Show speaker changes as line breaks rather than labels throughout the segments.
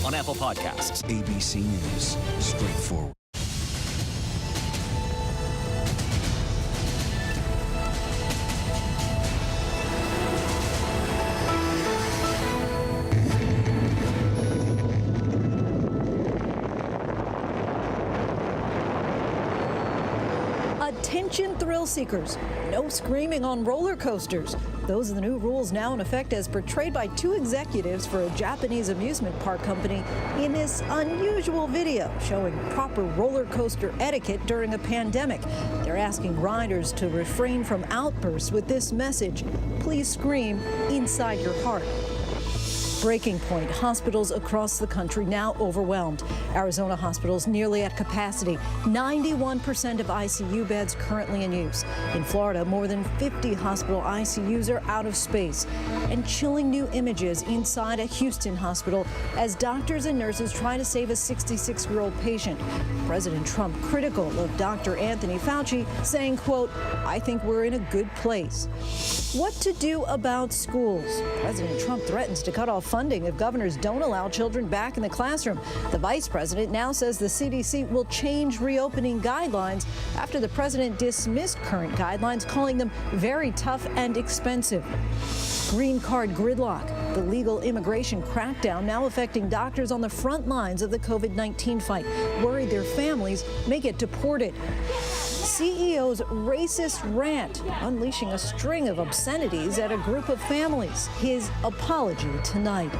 on Apple Podcasts.
ABC News, straightforward.
Attention thrill seekers, no screaming on roller coasters. Those are the new rules now in effect as portrayed by two executives for a Japanese amusement park company in this unusual video showing proper roller coaster etiquette during a pandemic. They're asking riders to refrain from outbursts with this message: please scream inside your heart. Breaking point, hospitals across the country now overwhelmed. Arizona hospitals nearly at capacity. 91% of ICU beds currently in use. In Florida, more than 50 hospital ICUs are out of space. And chilling new images inside a Houston hospital as doctors and nurses try to save a 66-year-old patient. President Trump critical of Dr. Anthony Fauci, saying, quote, "I think we're in a good place." What to do about schools? President Trump threatens to cut off funding if governors don't allow children back in the classroom. The vice president now says the CDC will change reopening guidelines after the president dismissed current guidelines, calling them very tough and expensive. Green card gridlock, the legal immigration crackdown now affecting doctors on the front lines of the COVID-19 fight, worried their families may get deported. CEO's racist rant, unleashing a string of obscenities at a group of families. His apology tonight.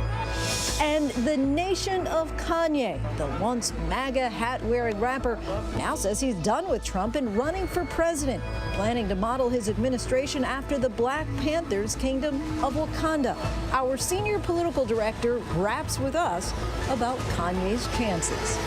And the nation of Kanye, the once MAGA hat-wearing rapper, now says he's done with Trump and running for president, planning to model his administration after the Black Panthers' kingdom of Wakanda. Our senior political director raps with us about Kanye's chances.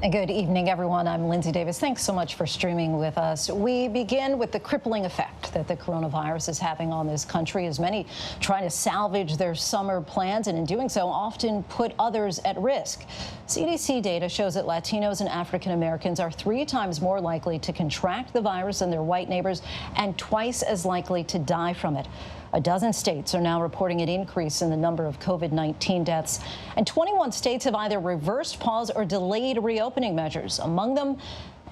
And good evening, everyone. I'm Lindsay Davis. Thanks so much for streaming with us. We begin with the crippling effect that the coronavirus is having on this country, as many try to salvage their summer plans, and in doing so often put others at risk. CDC data shows that Latinos and African Americans are 3 times more likely to contract the virus than their white neighbors and twice as likely to die from it. A dozen states are now reporting an increase in the number of COVID-19 deaths, and 21 states have either reversed, paused, or delayed reopening measures. Among them,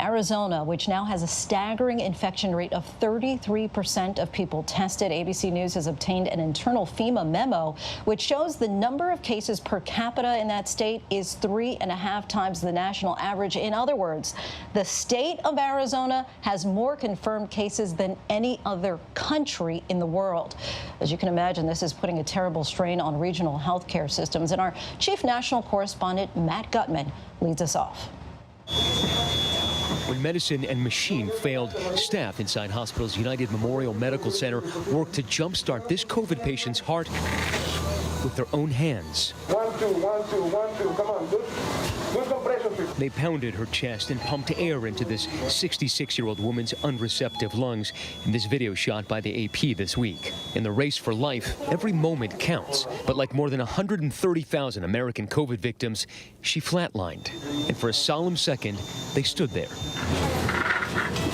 Arizona, which now has a staggering infection rate of 33% of people tested. ABC News has obtained an internal FEMA memo, which shows the number of cases per capita in that state is 3.5 times the national average. In other words, the state of Arizona has more confirmed cases than any other country in the world. As you can imagine, this is putting a terrible strain on regional healthcare systems. And our chief national correspondent, Matt Gutman, leads us off.
When medicine and machine failed, staff inside hospital's United Memorial Medical Center worked to jumpstart this COVID patient's heart with their own hands.
1, 2, 1, 2, 1, 2, come on, good compression, please.
They pounded her chest and pumped air into this 66-year-old woman's unreceptive lungs in this video shot by the AP this week. In the race for life, every moment counts. But like more than 130,000 American COVID victims, she flatlined. And for a solemn second, they stood there.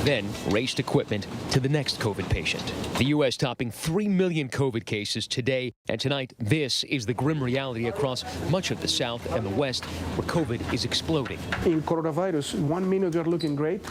Then raced equipment to the next COVID patient. The U.S. topping 3 million COVID cases today. And tonight, this is the grim reality across much of the South and the West, where COVID is exploding.
In coronavirus, 1 minute you're looking great,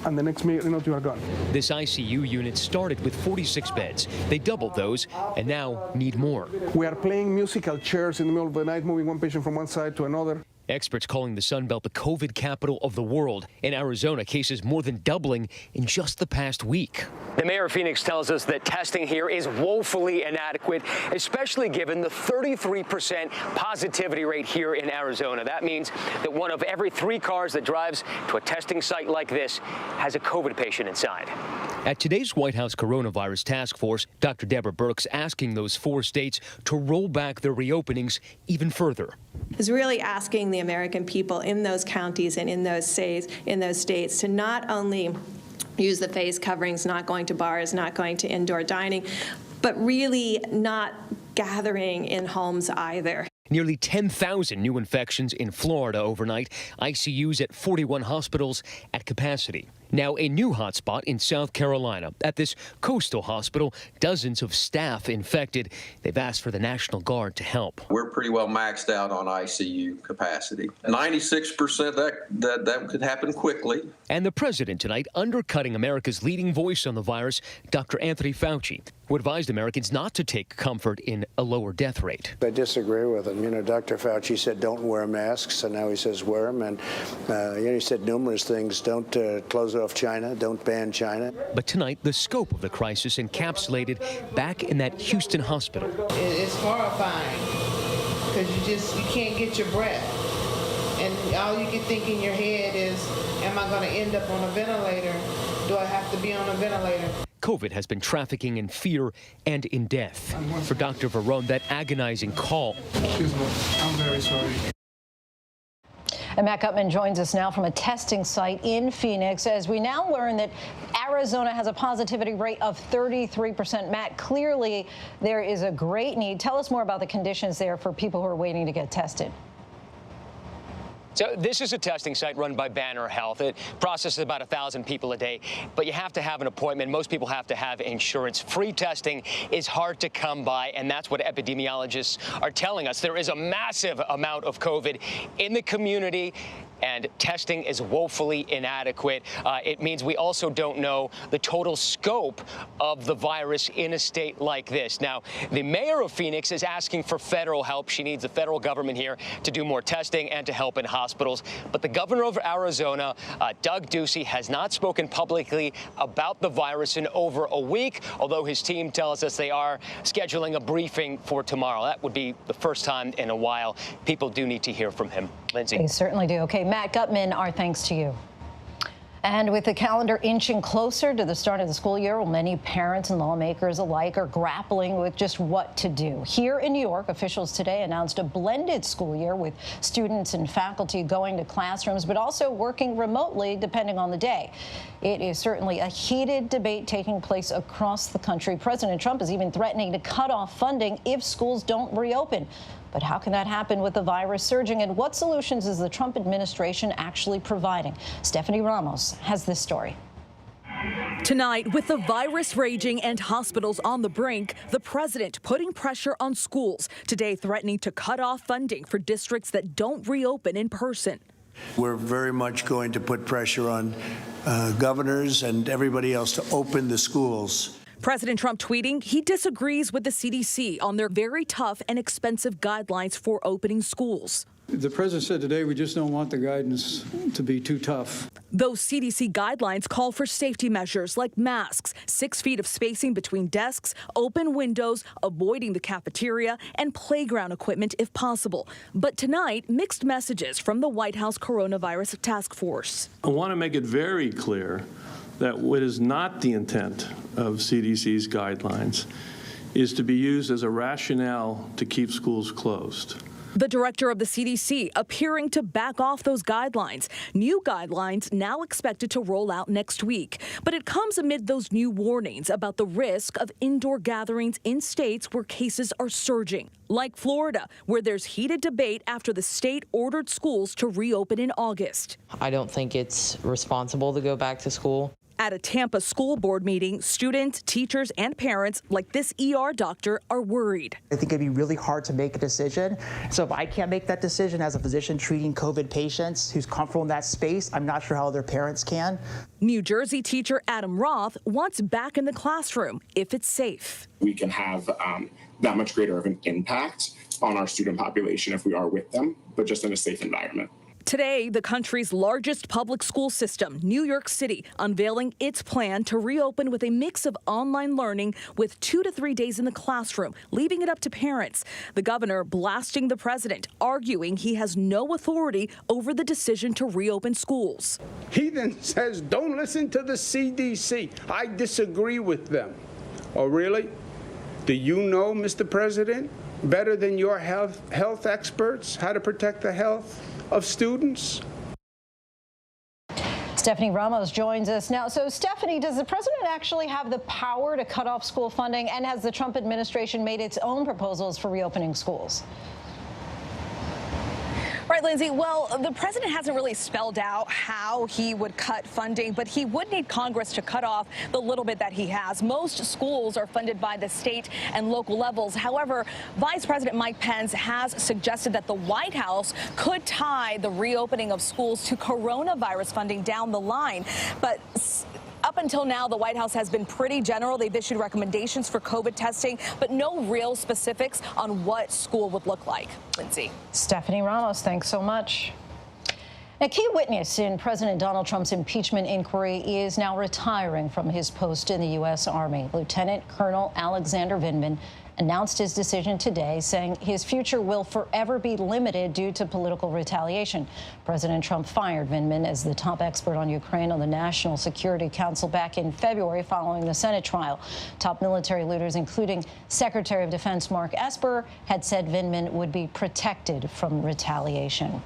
and the next minute you are gone.
This ICU unit started with 46 beds. They doubled those and now need more.
We are playing musical chairs in the middle of the night, moving one patient from one side to another.
Experts calling the Sun Belt the COVID capital of the world. In Arizona, cases more than doubling in just the past week.
The mayor of Phoenix tells us that testing here is woefully inadequate, especially given the 33% positivity rate here in Arizona. That means that 1 of every 3 cars that drives to a testing site like this has a COVID patient inside.
At today's White House coronavirus task force, Dr. Deborah Birx asking those 4 states to roll back their reopenings even further.
Is really asking the American people in those counties and in those states to not only use the face coverings, not going to bars, not going to indoor dining, but really not gathering in homes either.
Nearly 10,000 new infections in Florida overnight. ICUs at 41 hospitals at capacity. Now a new hotspot in South Carolina. At this coastal hospital, dozens of staff infected. They've asked for the National Guard to help.
We're pretty well maxed out on ICU capacity. 96% that could happen quickly.
And the president tonight undercutting America's leading voice on the virus, Dr. Anthony Fauci, who advised Americans not to take comfort in a lower death rate.
I disagree with him. Dr. Fauci said don't wear masks, and now he says wear them. And he said numerous things. Don't close off China. Don't ban China.
But tonight, the scope of the crisis encapsulated back in that Houston hospital.
It's horrifying because you can't get your breath. And all you can think in your head is, am I going to end up on a ventilator? Do I have to be on a ventilator?
COVID has been trafficking in fear and in death. For Dr. Varone, that agonizing call.
Excuse me, I'm very sorry.
And Matt Gutman joins us now from a testing site in Phoenix as we now learn that Arizona has a positivity rate of 33%. Matt, clearly there is a great need. Tell us more about the conditions there for people who are waiting to get tested.
So this is a testing site run by Banner Health. It processes about 1,000 people a day, but you have to have an appointment. Most people have to have insurance. Free testing is hard to come by, and that's what epidemiologists are telling us. There is a massive amount of COVID in the community, and testing is woefully inadequate. It means we also don't know the total scope of the virus in a state like this. Now, the mayor of Phoenix is asking for federal help. She needs the federal government here to do more testing and to help in hospitals. But the governor of Arizona, Doug Ducey, has not spoken publicly about the virus in over a week, although his team tells us they are scheduling a briefing for tomorrow. That would be the first time in a while. People do need to hear from him. Lindsay.
They certainly do. Okay, Matt Gutman, our thanks to you. And with the calendar inching closer to the start of the school year, well, many parents and lawmakers alike are grappling with just what to do. Here in New York, officials today announced a blended school year with students and faculty going to classrooms, but also working remotely depending on the day. It is certainly a heated debate taking place across the country. President Trump is even threatening to cut off funding if schools don't reopen. But how can that happen with the virus surging, and what solutions is the Trump administration actually providing? Stephanie Ramos has this story.
Tonight, with the virus raging and hospitals on the brink, the president putting pressure on schools, today threatening to cut off funding for districts that don't reopen in person.
We're very much going to put pressure on governors and everybody else to open the schools.
President Trump tweeting he disagrees with the CDC on their very tough and expensive guidelines for opening schools.
The president said today we just don't want the guidance to be too tough.
Those CDC guidelines call for safety measures like masks, 6 feet of spacing between desks, open windows, avoiding the cafeteria, and playground equipment if possible. But tonight, mixed messages from the White House Coronavirus Task Force.
I want to make it very clear that what is not the intent of CDC's guidelines is to be used as a rationale to keep schools closed.
The director of the CDC appearing to back off those guidelines. New guidelines now expected to roll out next week. But it comes amid those new warnings about the risk of indoor gatherings in states where cases are surging, like Florida, where there's heated debate after the state ordered schools to reopen in August.
I don't think it's responsible to go back to school.
At a Tampa school board meeting, students, teachers, and parents, like this ER doctor, are worried.
I think it'd be really hard to make a decision. So if I can't make that decision as a physician treating COVID patients who's comfortable in that space, I'm not sure how their parents can.
New Jersey teacher Adam Roth wants back in the classroom if it's safe.
We can have that much greater of an impact on our student population if we are with them, but just in a safe environment.
Today, the country's largest public school system, New York City, unveiling its plan to reopen with a mix of online learning with 2 to 3 days in the classroom, leaving it up to parents. The governor blasting the president, arguing he has no authority over the decision to reopen schools.
He then says, don't listen to the CDC. I disagree with them. Oh, really? Do you know, Mr. President, better than your health experts how to protect the health of students?
Stephanie Ramos joins us now. So, Stephanie, does the president actually have the power to cut off school funding? And has the Trump administration made its own proposals for reopening schools?
Right,
right, Lindsay. Well, the president hasn't really spelled out how he would cut funding, but he would need Congress to cut off the little bit that he has. Most schools are funded by the state and local levels. However, Vice President Mike Pence has suggested that the White House could tie the reopening of schools to coronavirus funding down the line. But up until now, the White House has been pretty general. They've issued recommendations for COVID testing, but no real specifics on what school would look like. Lindsay.
Stephanie Ramos, thanks so much. A key witness in President Donald Trump's impeachment inquiry is now retiring from his post in the U.S. Army. Lieutenant Colonel Alexander Vindman announced his decision today, saying his future will forever be limited due to political retaliation. President Trump fired Vindman as the top expert on Ukraine on the National Security Council back in February following the Senate trial. Top military leaders, including Secretary of Defense Mark Esper, had said Vindman would be protected from retaliation.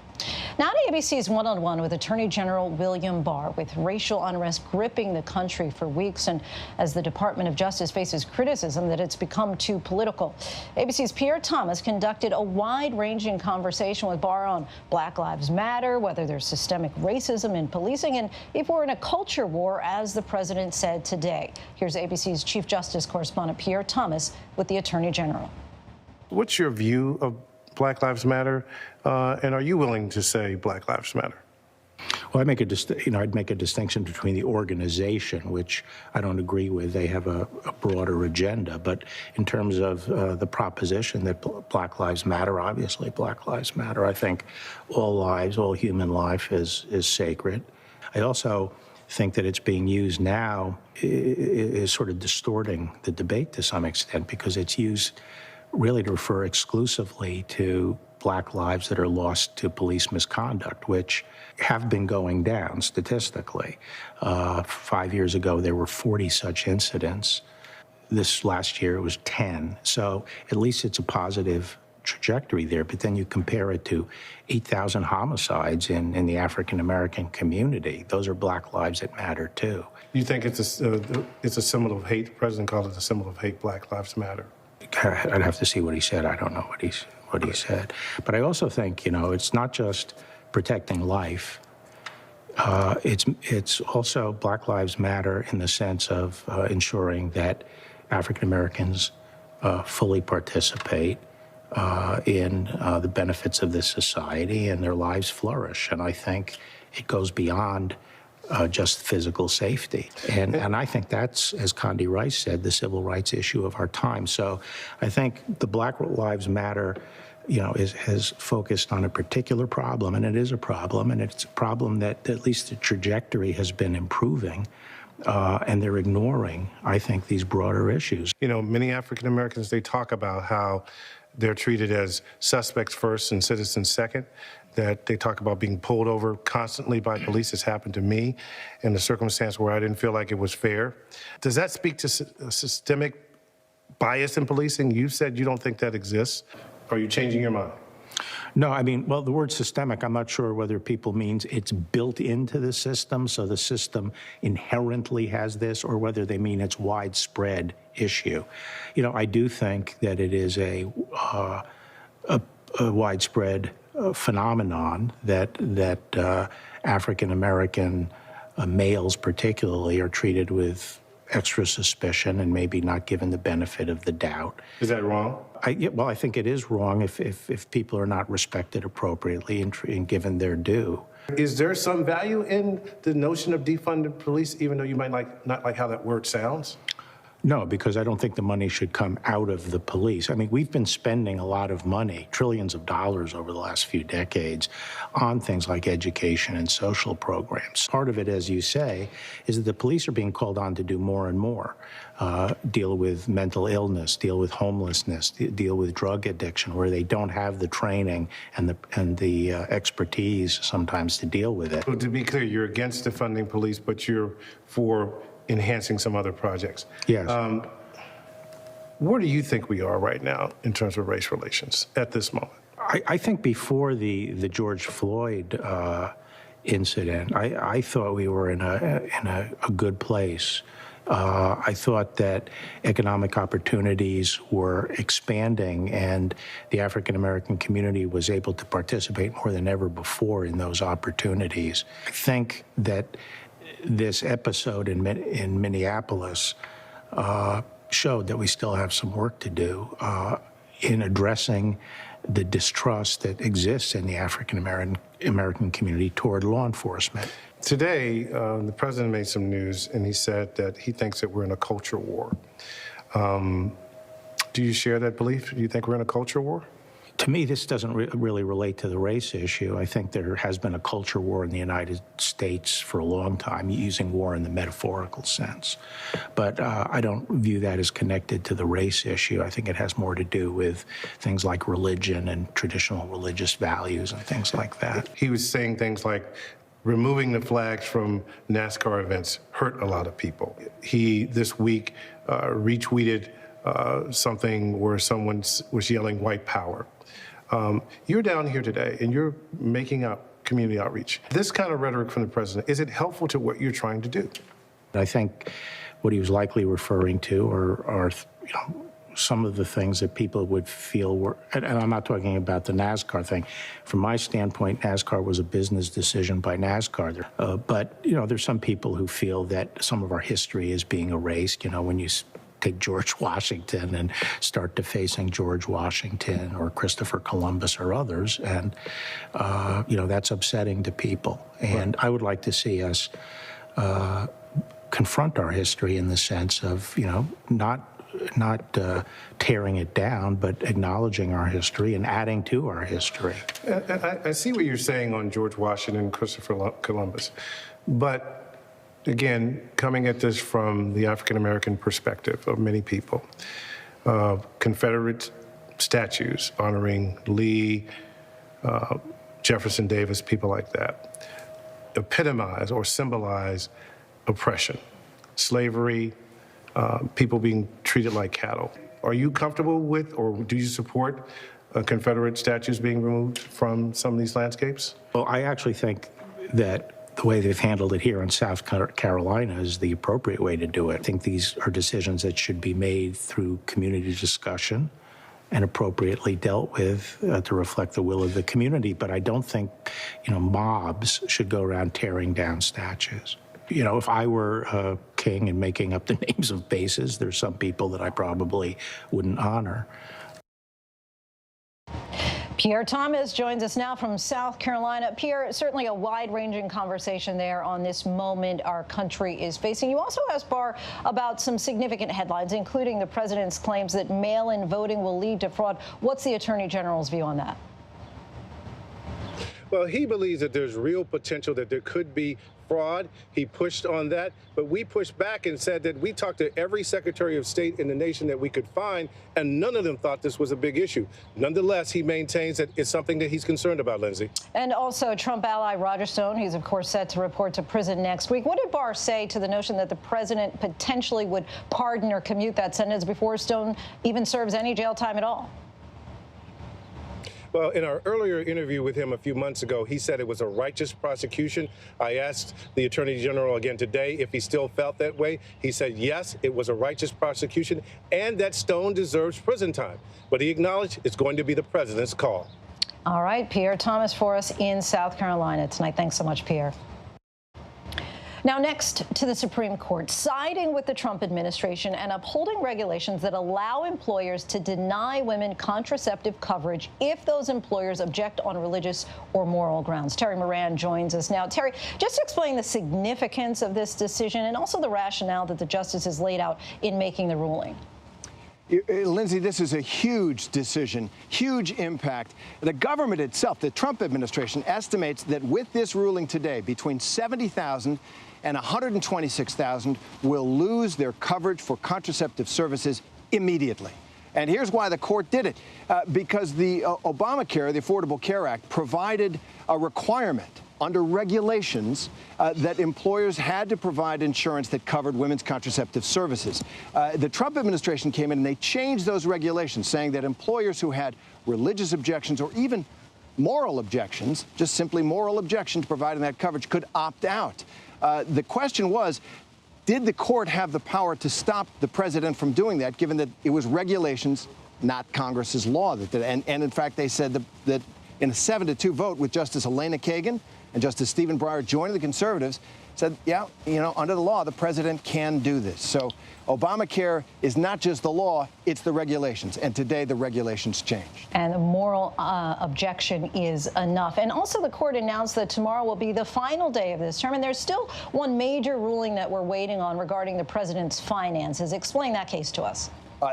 Now to ABC's One-on-One with Attorney General William Barr, with racial unrest gripping the country for weeks, and as the Department of Justice faces criticism that it's become too political. ABC's Pierre Thomas conducted a wide-ranging conversation with Barr on Black Lives Matter, whether there's systemic racism in policing, and if we're in a culture war, as the president said today. Here's ABC's Chief Justice correspondent Pierre Thomas with the Attorney General.
What's your view of Black Lives Matter, and are you willing to say Black Lives Matter?
Well, I'd make a distinction between the organization, which I don't agree with. They have a broader agenda. But in terms of the proposition that Black Lives Matter, obviously Black Lives Matter. I think all lives, all human life is sacred. I also think that it's being used now is sort of distorting the debate to some extent, because it's used really to refer exclusively to Black lives that are lost to police misconduct, which have been going down statistically. 5 years ago, there were 40 such incidents. This last year, it was 10. So at least it's a positive trajectory there. But then you compare it to 8,000 homicides in the African-American community. Those are Black lives that matter, too.
You think it's a symbol of hate? The president called it a symbol of hate, Black Lives Matter.
I'd have to see what he said. I don't know what he said. But I also think, it's not just protecting life. It's also Black Lives Matter in the sense of ensuring that African Americans fully participate in the benefits of this society and their lives flourish. And I think it goes beyond just physical safety. And I think that's, as Condi Rice said, the civil rights issue of our time. So I think the Black Lives Matter, has focused on a particular problem, and it is a problem, and it's a problem that at least the trajectory has been improving, and they're ignoring, I think, these broader issues.
Many African Americans, they talk about how they're treated as suspects first and citizens second, that they talk about being pulled over constantly by police. It's happened to me in a circumstance where I didn't feel like it was fair. Does that speak to systemic bias in policing? You said you don't think that exists. Are you changing your mind?
No, well, the word systemic, I'm not sure whether people means it's built into the system, so the system inherently has this, or whether they mean it's widespread issue. I do think that it is a widespread phenomenon that African American males particularly are treated with extra suspicion and maybe not given the benefit of the doubt.
Is that wrong?
I think it is wrong if people are not respected appropriately and given their due.
Is there some value in the notion of defunding police, even though you might not like how that word sounds?
No, because I don't think the money should come out of the police. We've been spending a lot of money, trillions of dollars over the last few decades, on things like education and social programs. Part of it, as you say, is that the police are being called on to do more and more, deal with mental illness, deal with homelessness, deal with drug addiction, where they don't have the training and the expertise sometimes to deal with it.
So to be clear, you're against defunding police, but you're for enhancing some other projects.
Yes.
Where do you think we are right now in terms of race relations at this moment?
I think before the George Floyd incident, I thought we were in a good place I thought that economic opportunities were expanding, and the African American community was able to participate more than ever before in those opportunities. I think that this episode in Minneapolis showed that we still have some work to do in addressing the distrust that exists in the African American community toward law enforcement.
Today, the president made some news, and he said that he thinks that we're in a culture war. Do you share that belief? Do you think we're in a culture war?
To me, this doesn't really relate to the race issue. I think there has been a culture war in the United States for a long time, using war in the metaphorical sense. But I don't view that as connected to the race issue. I think it has more to do with things like religion and traditional religious values and things like that.
He was saying things like, removing the flags from NASCAR events hurt a lot of people. He, this week, retweeted something where someone was yelling white power. You're down here today, and you're making up community outreach. This kind of rhetoric from the president, is it helpful to what you're trying to do?
I think what he was likely referring to are some of the things that people would feel were, and I'm not talking about the NASCAR thing. From my standpoint, NASCAR was a business decision by NASCAR. But, there's some people who feel that some of our history is being erased. When you take George Washington and start defacing George Washington or Christopher Columbus or others, and that's upsetting to people. And I would like to see us confront our history in the sense of not tearing it down, but acknowledging our history and adding to our history.
I see what you're saying on George Washington and Christopher Columbus, but again, coming at this from the African American perspective of many people, Confederate statues honoring Lee, Jefferson Davis, people like that, epitomize or symbolize oppression, slavery, people being treated like cattle. Are you comfortable with, or do you support Confederate statues being removed from some of these landscapes?
Well, I actually think that the way they've handled it here in South Carolina is the appropriate way to do it. I think these are decisions that should be made through community discussion and appropriately dealt with to reflect the will of the community. But I don't think, mobs should go around tearing down statues. If I were king and making up the names of bases, there's some people that I probably wouldn't honor.
Pierre Thomas joins us now from South Carolina. Pierre, certainly a wide-ranging conversation there on this moment our country is facing. You also asked Barr about some significant headlines, including the president's claims that mail-in voting will lead to fraud. What's the Attorney General's view on that?
Well, he believes that there's real potential that there could be fraud. He pushed on that, but we pushed back and said that we talked to every Secretary of State in the nation that we could find, and none of them thought this was a big issue. Nonetheless, he maintains that it's something that he's concerned about, Lindsay.
And also Trump ally Roger Stone, he's of course set to report to prison next week. What did Barr say to the notion that the president potentially would pardon or commute that sentence before Stone even serves any jail time at all?
Well, in our earlier interview with him a few months ago, he said it was a righteous prosecution. I asked the Attorney General again today if he still felt that way. He said, yes, it was a righteous prosecution and that Stone deserves prison time. But he acknowledged it's going to be the president's call.
All right, Pierre Thomas for us in South Carolina tonight. Thanks so much, Pierre. Now, next to the Supreme Court, siding with the Trump administration and upholding regulations that allow employers to deny women contraceptive coverage if those employers object on religious or moral grounds. Terry Moran joins us now. Terry, just explain the significance of this decision and also the rationale that the justices laid out in making the ruling.
Lindsay, this is a huge decision, huge impact. The government itself, the Trump administration, estimates that with this ruling today, between 70,000 and 126,000 will lose their coverage for contraceptive services immediately. And here's why the court did it. Because the Obamacare, the Affordable Care Act, provided a requirement under regulations that employers had to provide insurance that covered women's contraceptive services. The Trump administration came in and they changed those regulations, saying that employers who had religious objections or even moral objections, just simply moral objection to providing that coverage, could opt out. The question was, Did the court have the power to stop the president from doing that, given that it was regulations, not Congress's law that did it? And in fact, they said that in a 7-2 vote with Justice Elena Kagan and Justice Stephen Breyer joining the conservatives, said, yeah, under the law, the president can do this. So Obamacare is not just the law, it's the regulations. And today the regulations changed.
And the moral objection is enough. And also the court announced that tomorrow will be the final day of this term. And there's still one major ruling that we're waiting on regarding the president's finances. Explain that case to us.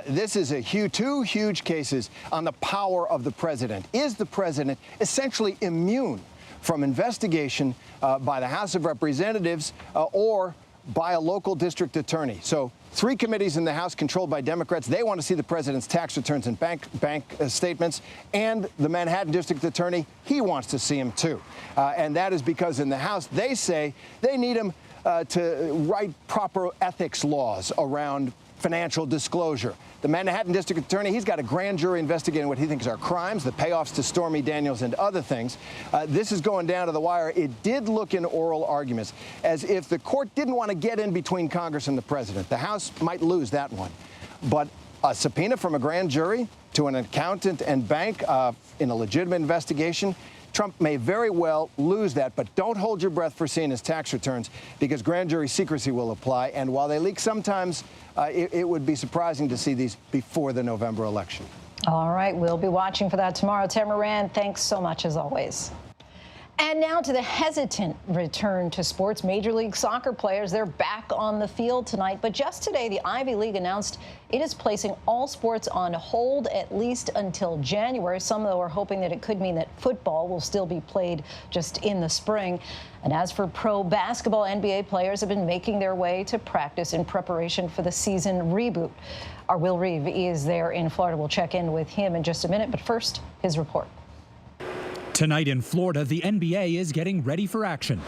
This is two huge cases on the power of the president. Is the president essentially immune from investigation by the House of Representatives or by a local district attorney? So 3 committees in the House controlled by Democrats. They want to see the president's tax returns and bank statements. And the Manhattan district attorney, he wants to see them too. And that is because in the House, they say they need him to write proper ethics laws around financial disclosure. The Manhattan district attorney, he's got a grand jury investigating what he thinks are crimes, the payoffs to Stormy Daniels and other things. This is going down to the wire. It did look in oral arguments as if the court didn't want to get in between Congress and the president. The House might lose that one. But a subpoena from a grand jury to an accountant and bank in a legitimate investigation, Trump may very well lose that, but don't hold your breath for seeing his tax returns because grand jury secrecy will apply. And while they leak sometimes, it would be surprising to see these before the November election.
All right, we'll be watching for that tomorrow. Tamara Rand, thanks so much as always. And now to the hesitant return to sports. Major League Soccer players, they're back on the field tonight. But just today, the Ivy League announced it is placing all sports on hold at least until January. Some, though, are hoping that it could mean that football will still be played just in the spring. And as for pro basketball, NBA players have been making their way to practice in preparation for the season reboot. Our Will Reeve is there in Florida. We'll check in with him in just a minute. But first, his report.
Tonight in Florida, the NBA is getting ready for action.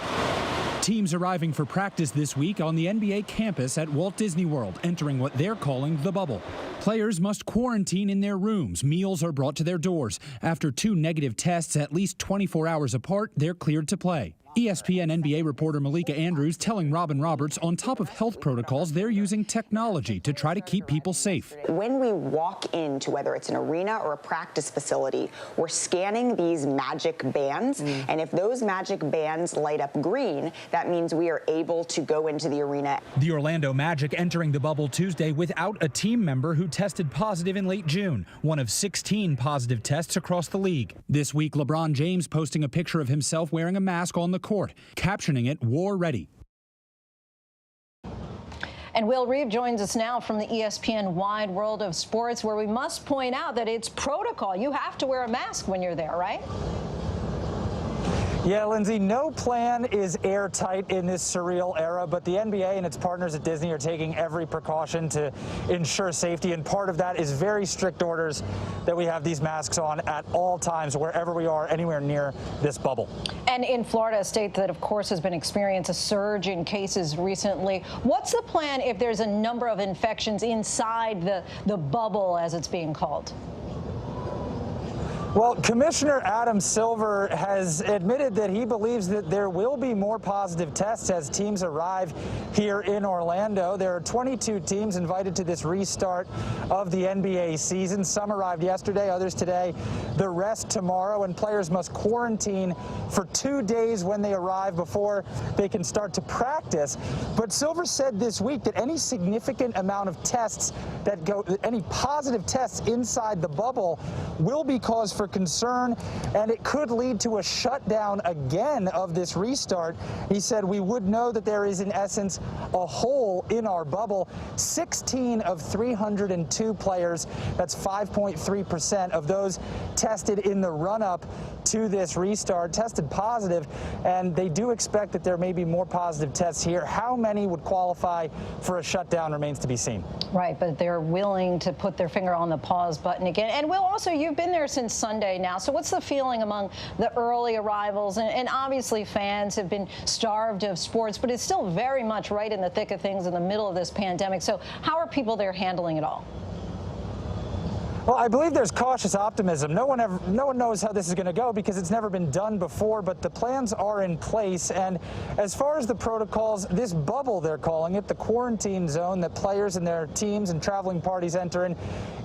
Teams arriving for practice this week on the NBA campus at Walt Disney World, entering what they're calling the bubble. Players must quarantine in their rooms. Meals are brought to their doors. After 2 negative tests at least 24 hours apart, they're cleared to play. ESPN NBA reporter Malika Andrews telling Robin Roberts on top of health protocols, they're using technology to try to keep people safe.
When we walk into whether it's an arena or a practice facility, we're scanning these magic bands. And if those magic bands light up green, that means we are able to go into the arena.
The Orlando Magic entering the bubble Tuesday without a team member who tested positive in late June, one of 16 positive tests across the league. This week, LeBron James posting a picture of himself wearing a mask on the court, captioning it "War Ready."
And Will Reeve joins us now from the ESPN Wide World of Sports, where we must point out that it's protocol. You have to wear a mask when you're there, right?
Yeah, Lindsay, no plan is airtight in this surreal era, but the NBA and its partners at Disney are taking every precaution to ensure safety, and part of that is very strict orders that we have these masks on at all times, wherever we are, anywhere near this bubble.
And in Florida, a state that, of course, has been experiencing a surge in cases recently, what's the plan if there's a number of infections inside the bubble, as it's being called?
Well, Commissioner Adam Silver has admitted that he believes that there will be more positive tests as teams arrive here in Orlando. There are 22 teams invited to this restart of the NBA season. Some arrived yesterday, others today, the rest tomorrow, and players must quarantine for 2 days when they arrive before they can start to practice. But Silver said this week that any significant amount of tests that go, any positive tests inside the bubble will be cause for concern, and it could lead to a shutdown again of this restart. He said we would know that there is, in essence, a hole in our bubble. 16 of 302 players, that's 5.3% of those tested in the run-up to this restart, tested positive, and they do expect that there may be more positive tests here. How many would qualify for a shutdown remains to be seen.
Right, but they're willing to put their finger on the pause button again. And Will, also, you've been there since Sunday now, so what's the feeling among the early arrivals? And obviously fans have been starved of sports, but it's still very much right in the thick of things in the middle of this pandemic. So how are people there handling it all?
Well, I believe there's cautious optimism. No one knows how this is going to go because it's never been done before, but the plans are in place. And as far as the protocols, this bubble, they're calling it, the quarantine zone that players and their teams and traveling parties enter in,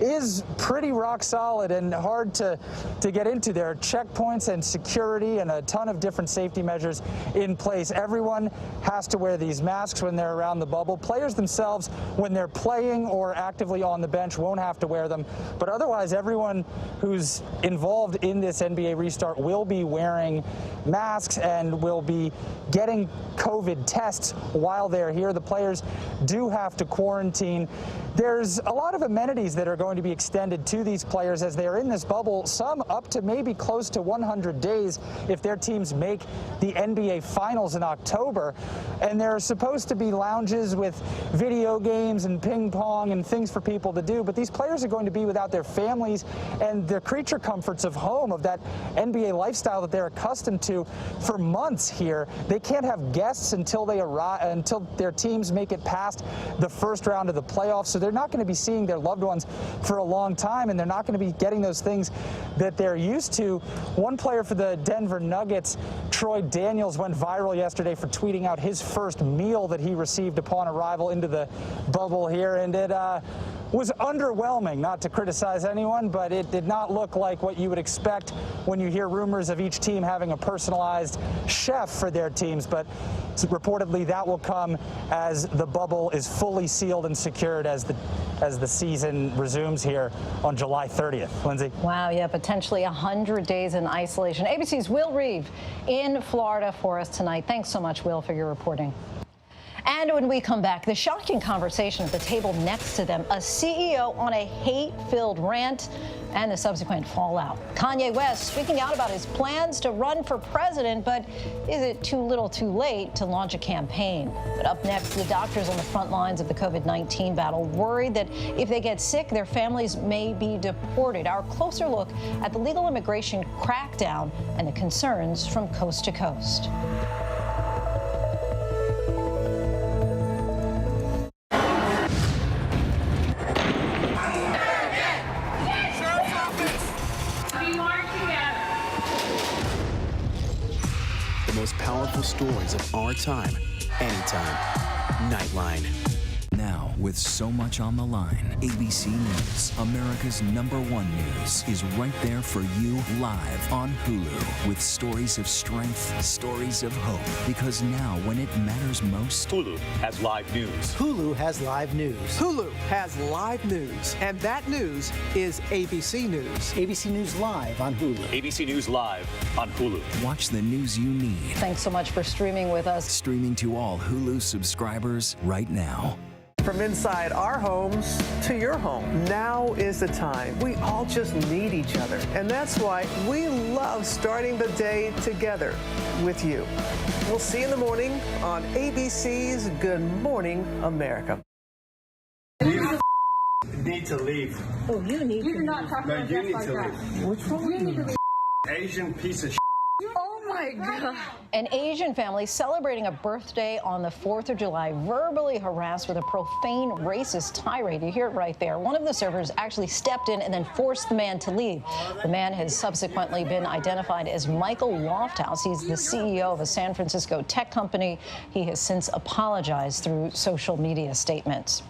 is pretty rock solid and hard to get into. There are checkpoints and security and a ton of different safety measures in place. Everyone has to wear these masks when they're around the bubble. Players themselves, when they're playing or actively on the bench, won't have to wear them. But otherwise, everyone who's involved in this NBA restart will be wearing masks and will be getting COVID tests while they're here. The players do have to quarantine. There's a lot of amenities that are going to be extended to these players as they're in this bubble, some up to maybe close to 100 days if their teams make the NBA Finals in October. And there are supposed to be lounges with video games and ping pong and things for people to do, but these players are going to be without their families and the creature comforts of home, of that NBA lifestyle that they're accustomed to for months here. They can't have guests until they arrive, until their teams make it past the first round of the playoffs. So they're not going to be seeing their loved ones for a long time, and they're not going to be getting those things that they're used to. One player for the Denver Nuggets, Troy Daniels, went viral yesterday for tweeting out his first meal that he received upon arrival into the bubble here, and it was underwhelming. Not to criticize anyone, but it did not look like what you would expect when you hear rumors of each team having a personalized chef for their teams. But reportedly that will come as the bubble is fully sealed and secured as the season resumes here on July 30th. Lindsay?
Wow, yeah, potentially 100 days in isolation. ABC's Will Reeve in Florida for us tonight. Thanks so much, Will, for your reporting. And when we come back, the shocking conversation at the table next to them, a CEO on a hate-filled rant and the subsequent fallout. Kanye West speaking out about his plans to run for president, but is it too little too late to launch a campaign? But up next, the doctors on the front lines of the COVID-19 battle worried that if they get sick, their families may be deported. Our closer look at the legal immigration crackdown and the concerns from coast to coast.
Powerful stories of our time, anytime. Nightline. Now, with so much on the line, ABC News, America's #1 news, is right there for you live on Hulu with stories of strength, stories of hope. Because now, when it matters most,
Hulu has live news.
Hulu has live news.
Hulu has live news, and that news is ABC News.
ABC News Live on Hulu.
ABC News Live on Hulu.
Watch the news you need.
Thanks so much for streaming with us.
Streaming to all Hulu subscribers right now.
From inside our homes to your home, now is the time. We all just need each other. And that's why we love starting the day together with you. We'll see you in the morning on ABC's Good Morning America.
You need to leave.
Oh, you need
to
leave.
Not talk no, you need to leave. What's wrong with you? Asian piece of
Oh my God. An Asian family celebrating a birthday on the 4th of July verbally harassed with a profane racist tirade. You hear it right there. One of the servers actually stepped in and then forced the man to leave. The man has subsequently been identified as Michael Lofthouse. He's the CEO of a San Francisco tech company. He has since apologized through social media statements.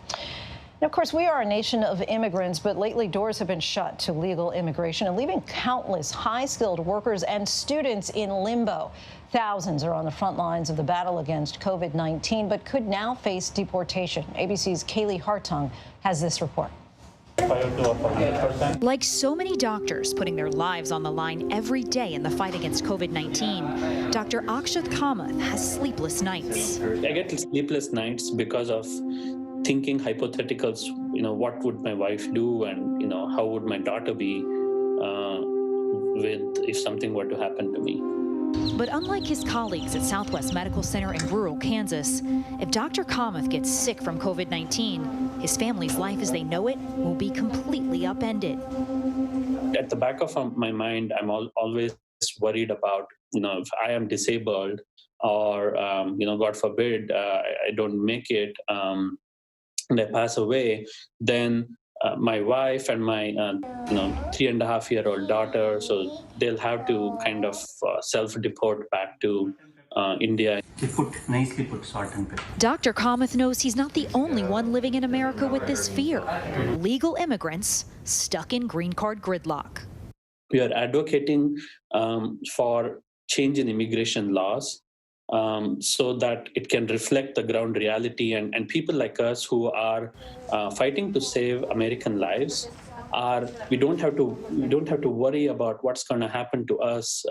And of course, we are a nation of immigrants, but lately doors have been shut to legal immigration and leaving countless high-skilled workers and students in limbo. Thousands are on the front lines of the battle against COVID-19, but could now face deportation. ABC's Kaylee Hartung has this report.
Like so many doctors putting their lives on the line every day in the fight against COVID-19, Dr. Akshat Kamath has sleepless nights.
I get sleepless nights because of thinking hypotheticals, what would my wife do, and, how would my daughter be if something were to happen to me.
But unlike his colleagues at Southwest Medical Center in rural Kansas, if Dr. Kamath gets sick from COVID-19, his family's life as they know it will be completely upended.
At the back of my mind, I'm always worried about, if I am disabled or, God forbid, I don't make it, and I pass away, then my wife and my 3.5-year-old daughter, so they'll have to kind of self-deport back to India.
Nicely put, salt and pepper.
Dr. Kamath knows he's not the only one living in America with this fear. Legal immigrants stuck in green card gridlock.
We are advocating for change in immigration laws so that it can reflect the ground reality, and people like us who are fighting to save American lives we don't have to worry about what's going to happen to us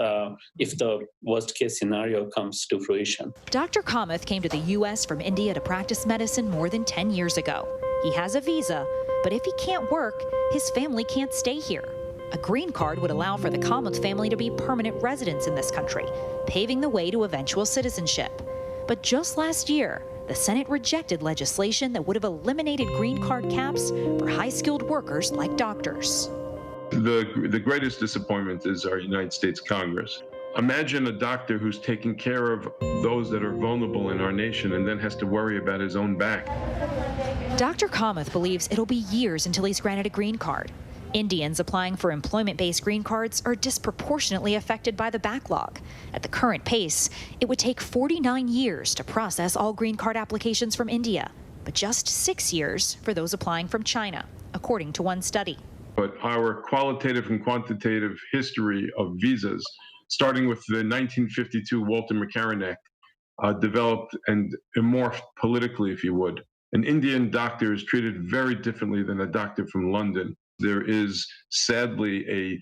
if the worst case scenario comes to fruition.
Dr. Kamath came to the U.S. from India to practice medicine more than 10 years ago. He has a visa, but if he can't work, his family can't stay here. A green card would allow for the Kamath family to be permanent residents in this country, paving the way to eventual citizenship. But just last year, the Senate rejected legislation that would have eliminated green card caps for high-skilled workers like doctors.
The greatest disappointment is our United States Congress. Imagine a doctor who's taking care of those that are vulnerable in our nation and then has to worry about his own back.
Dr. Kamath believes it'll be years until he's granted a green card. Indians applying for employment-based green cards are disproportionately affected by the backlog. At the current pace, it would take 49 years to process all green card applications from India, but just 6 years for those applying from China, according to one study.
But our qualitative and quantitative history of visas, starting with the 1952 Walter McCarran Act, developed and morphed politically, if you would. An Indian doctor is treated very differently than a doctor from London. There is sadly a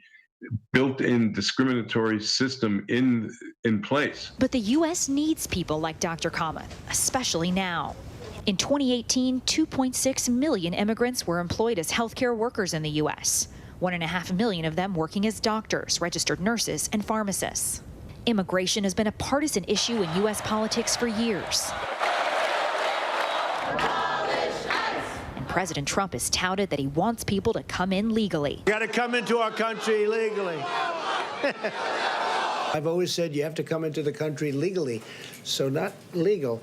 built-in discriminatory system in place.
But the U.S. needs people like Dr. Kamath, especially now. In 2018, 2.6 million immigrants were employed as healthcare workers in the U.S., 1.5 million of them working as doctors, registered nurses, and pharmacists. Immigration has been a partisan issue in U.S. politics for years. President Trump has touted that he wants people to come in legally.
You got to come into our country legally. I've always said you have to come into the country legally, so not legal.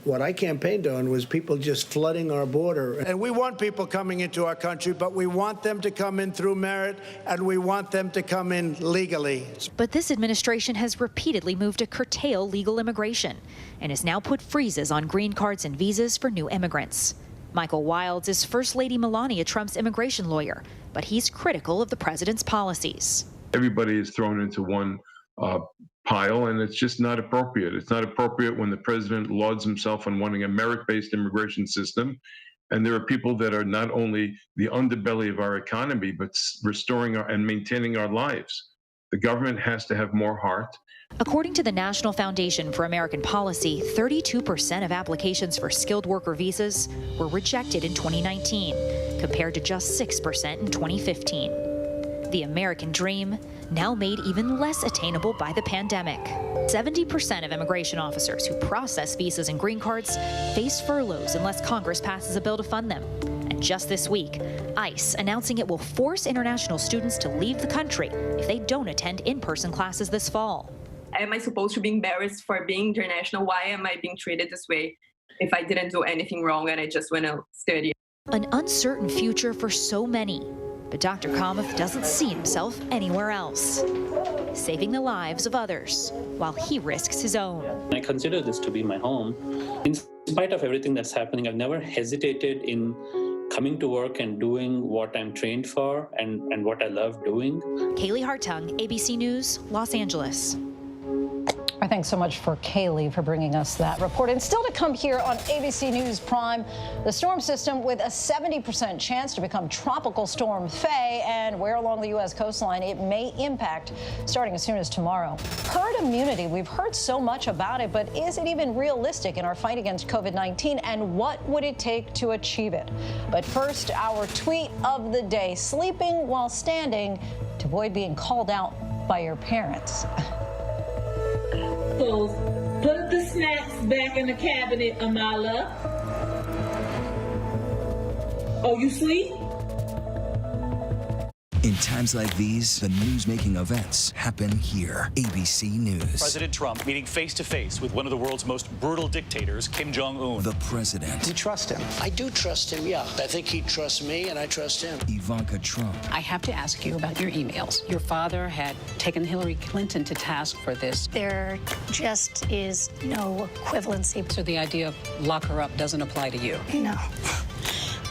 What I campaigned on was people just flooding our border. And we want people coming into our country, but we want them to come in through merit, and we want them to come in legally.
But this administration has repeatedly moved to curtail legal immigration and has now put freezes on green cards and visas for new immigrants. Michael Wilds is First Lady Melania Trump's immigration lawyer, but he's critical of the president's policies.
Everybody is thrown into one pile, and it's just not appropriate. It's not appropriate when the president lauds himself on wanting a merit-based immigration system, and there are people that are not only the underbelly of our economy, but restoring and maintaining our lives. The government has to have more heart.
According to the National Foundation for American Policy, 32% of applications for skilled worker visas were rejected in 2019, compared to just 6% in 2015. The American dream, now made even less attainable by the pandemic. 70% of immigration officers who process visas and green cards face furloughs unless Congress passes a bill to fund them. And just this week, ICE announcing it will force international students to leave the country if they don't attend in-person classes this fall.
Am I supposed to be embarrassed for being international? Why am I being treated this way if I didn't do anything wrong and I just want to study?
An uncertain future for so many. But Dr. Kamath doesn't see himself anywhere else, saving the lives of others while he risks his own.
I consider this to be my home. In spite of everything that's happening, I've never hesitated in coming to work and doing what I'm trained for and what I love doing.
Kaylee Hartung, ABC News, Los Angeles.
Thanks so much for Kaylee for bringing us that report. And still to come here on ABC News Prime, the storm system with a 70% chance to become Tropical Storm Faye, and where along the U.S. coastline it may impact starting as soon as tomorrow. Herd immunity, we've heard so much about it, but is it even realistic in our fight against COVID-19, and what would it take to achieve it? But first, our tweet of the day: sleeping while standing to avoid being called out by your parents.
So put the snacks back in the cabinet, Amala. Oh, you sleep?
In times like these, the news-making events happen here. ABC News.
President Trump meeting face-to-face with one of the world's most brutal dictators, Kim Jong-un.
The president.
You trust him?
I do trust him, yeah. I think he trusts me, and I trust him.
Ivanka Trump.
I have to ask you about your emails. Your father had taken Hillary Clinton to task for this.
There just is no equivalency.
So the idea of lock her up doesn't apply to you?
No.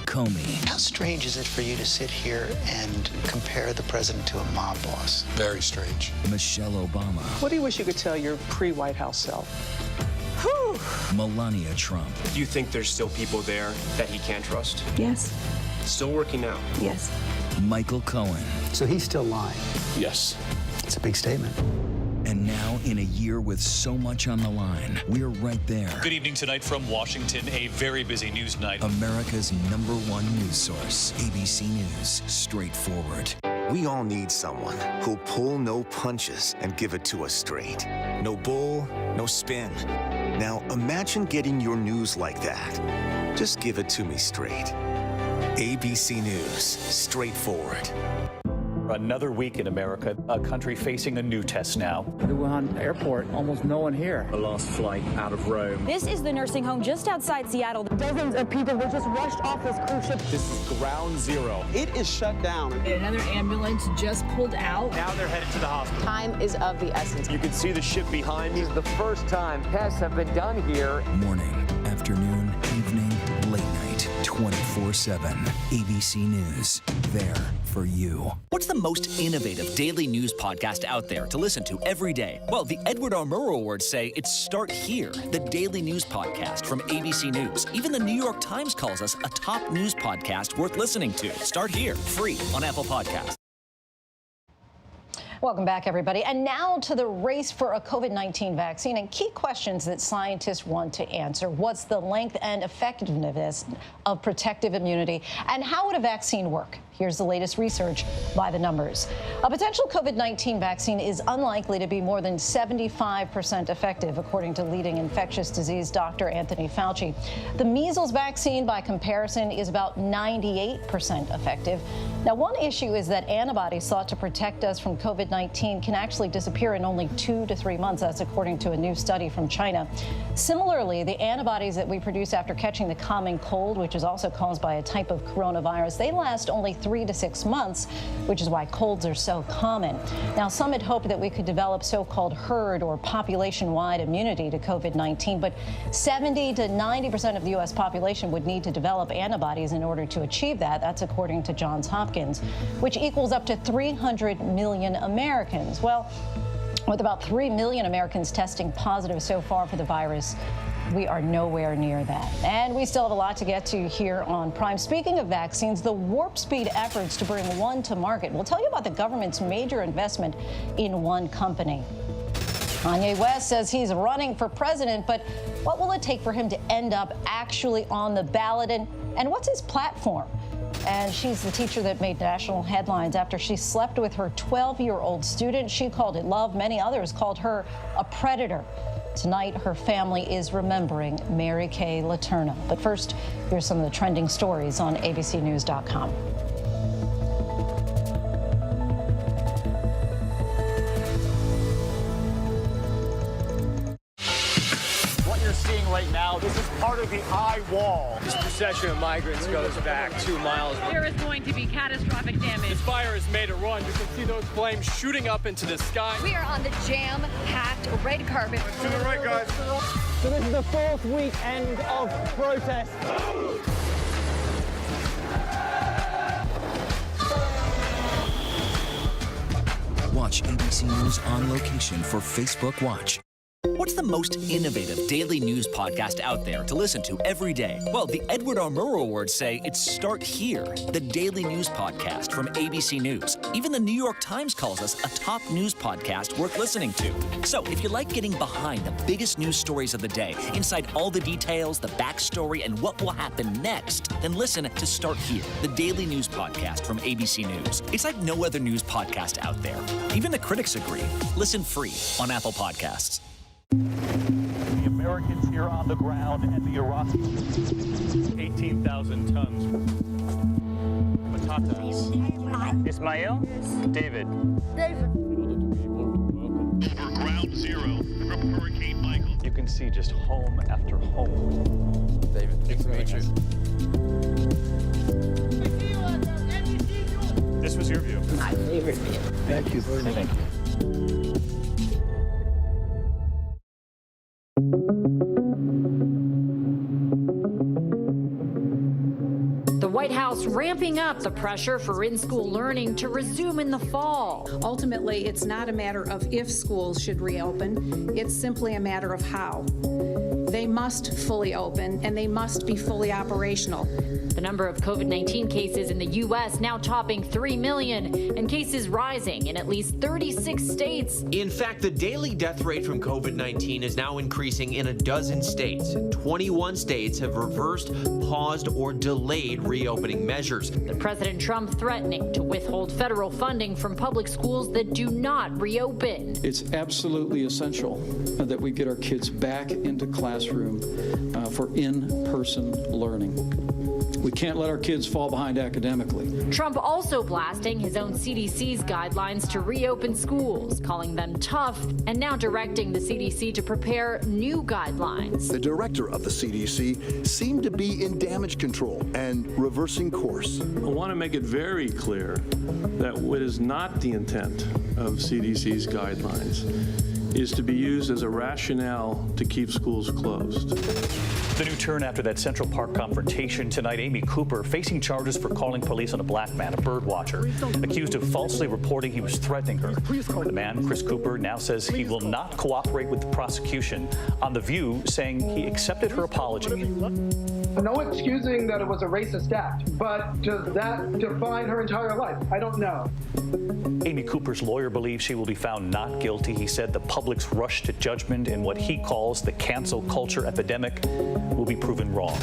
Comey.
How strange is it for you to sit here and compare the president to a mob boss?
Very strange.
Michelle Obama.
What do you wish you could tell your pre-White House self?
Whew. Melania Trump.
Do you think there's still people there that he can't trust?
Yes.
Still working out?
Yes.
Michael Cohen.
So he's still lying?
Yes.
It's a big statement.
And now, in a year with so much on the line, we're right there.
Good evening tonight from Washington, a very busy news night.
America's #1 news source, ABC News, straightforward.
We all need someone who'll pull no punches and give it to us straight. No bull, no spin. Now imagine getting your news like that. Just give it to me straight. ABC News, straightforward.
Another week in America, a country facing a new test now.
The Wuhan airport, almost no one here.
The last flight out of Rome.
This is the nursing home just outside Seattle.
Dozens of people were just rushed off this cruise ship.
This is ground zero.
It is shut down. Another ambulance just pulled out.
Now they're headed to the hospital.
Time is of the essence.
You can see the ship behind me.
This is the first time tests have been done here.
Morning, afternoon, evening, late night, 24/7. ABC News, there for you.
What's the most innovative daily news podcast out there to listen to every day? Well, the Edward R. Murrow Awards say it's Start Here, the daily news podcast from ABC News. Even the New York Times calls us a top news podcast worth listening to. Start Here, free on Apple Podcasts.
Welcome back, everybody. And now to the race for a COVID-19 vaccine and key questions that scientists want to answer. What's the length and effectiveness of protective immunity? And how would a vaccine work? Here's the latest research by the numbers. A potential COVID-19 vaccine is unlikely to be more than 75% effective, according to leading infectious disease Dr. Anthony Fauci. The measles vaccine, by comparison, is about 98% effective. Now, one issue is that antibodies thought to protect us from COVID-19 can actually disappear in only 2 to 3 months. That's according to a new study from China. Similarly, the antibodies that we produce after catching the common cold, which is also caused by a type of coronavirus, they last only 3 to 6 months, which is why colds are so common. Now, some had hoped that we could develop so-called herd or population-wide immunity to COVID-19, but 70 to 90% of the U.S. population would need to develop antibodies in order to achieve that. That's according to Johns Hopkins, which equals up to 300 million Americans. Well, with about 3 million Americans testing positive so far for the virus, we are nowhere near that. And we still have a lot to get to here on Prime. Speaking of vaccines, the warp speed efforts to bring one to market. We'll tell you about the government's major investment in one company. Kanye West says he's running for president, but what will it take for him to end up actually on the ballot? And what's his platform? And she's the teacher that made national headlines after she slept with her 12-year-old student. She called it love. Many others called her a predator. Tonight, her family is remembering Mary Kay Letourneau. But first, here's some of the trending stories on abcnews.com.
What you're seeing right now, this is part of the eye wall.
This procession of migrants goes back 2 miles.
There is going to be catastrophic damage.
This fire has made a run. You can see those flames shooting up into the sky.
We are on the jam-packed red carpet.
To the right, guys.
So this is the 4th weekend of protest.
Watch ABC News on location for Facebook Watch.
What's the most innovative daily news podcast out there to listen to every day? Well, the Edward R. Murrow Awards say it's Start Here, the daily news podcast from ABC News. Even the New York Times calls us a top news podcast worth listening to. So if you like getting behind the biggest news stories of the day, inside all the details, the backstory, and what will happen next, then listen to Start Here, the daily news podcast from ABC News. It's like no other news podcast out there. Even the critics agree. Listen free on Apple Podcasts.
The Americans here on the ground and the Iraqis, 18,000 tons. Tatas. Ismail? David.
Over ground zero from Hurricane Michael.
You can see just home after home.
David, good to meet you.
This was your view.
My favorite view.
Thank you very much.
Thank you.
The White House ramping up the pressure for in-school learning to resume in the fall.
Ultimately, it's not a matter of if schools should reopen. It's simply a matter of how. They must fully open, and they must be fully operational.
The number of COVID-19 cases in the U.S. now topping 3 million, and cases rising in at least 36 states.
In fact, the daily death rate from COVID-19 is now increasing in a dozen states. 21 states have reversed, paused, or delayed reopening measures.
The President Trump threatening to withhold federal funding from public schools that do not reopen.
It's absolutely essential that we get our kids back into classroom for in-person learning. We can't let our kids fall behind academically.
Trump also blasting his own CDC's guidelines to reopen schools, calling them tough, and now directing the CDC to prepare new guidelines.
The director of the CDC seemed to be in damage control and reversing course.
I want to make it very clear that what is not the intent of CDC's guidelines is to be used as a rationale to keep schools closed.
The new turn after that Central Park confrontation tonight. Amy Cooper facing charges for calling police on a black man, a bird watcher, accused of falsely reporting he was threatening her. The man, Chris Cooper, now says he will not cooperate with the prosecution. On The View, saying he accepted her apology.
No excusing that it was a racist act, but does that define her entire life? I don't know.
Amy Cooper's lawyer believes she will be found not guilty. He said the public's rush to judgment in what he calls the cancel culture epidemic will be proven wrong.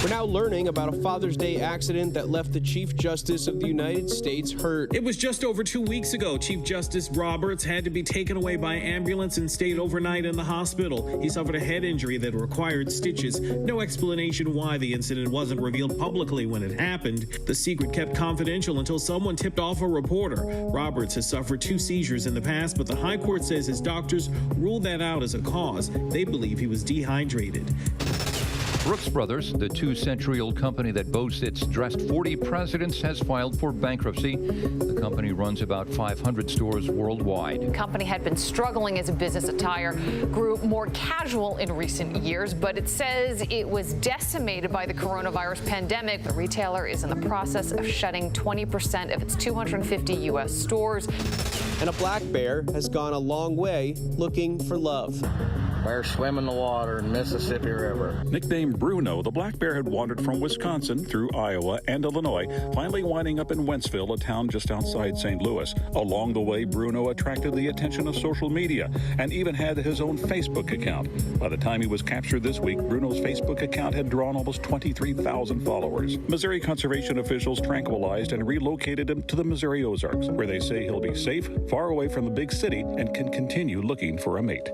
We're now learning about a Father's Day accident that left the Chief Justice of the United States hurt.
It was just over 2 weeks ago. Chief Justice Roberts had to be taken away by ambulance and stayed overnight in the hospital. He suffered a head injury that required stitches. No explanation why the incident wasn't revealed publicly when it happened. The secret kept confidential until someone tipped off a reporter. Roberts has suffered 2 seizures in the past, but the High Court says his doctors ruled that out as a cause. They believe he was dehydrated.
Brooks Brothers, the 2-century-old company that boasts it's dressed 40 presidents, has filed for bankruptcy. The company runs about 500 stores worldwide.
The company had been struggling as a business. Attire grew more casual in recent years, but it says it was decimated by the coronavirus pandemic. The retailer is in the process of shutting 20% of its 250 U.S. stores.
And a black bear has gone a long way looking for love.
Bear swim in the water in Mississippi River.
Nicknamed Bruno, the black bear had wandered from Wisconsin through Iowa and Illinois, finally winding up in Wentzville, a town just outside St. Louis. Along the way, Bruno attracted the attention of social media and even had his own Facebook account. By the time he was captured this week, Bruno's Facebook account had drawn almost 23,000 followers. Missouri conservation officials tranquilized and relocated him to the Missouri Ozarks, where they say he'll be safe, far away from the big city, and can continue looking for a mate.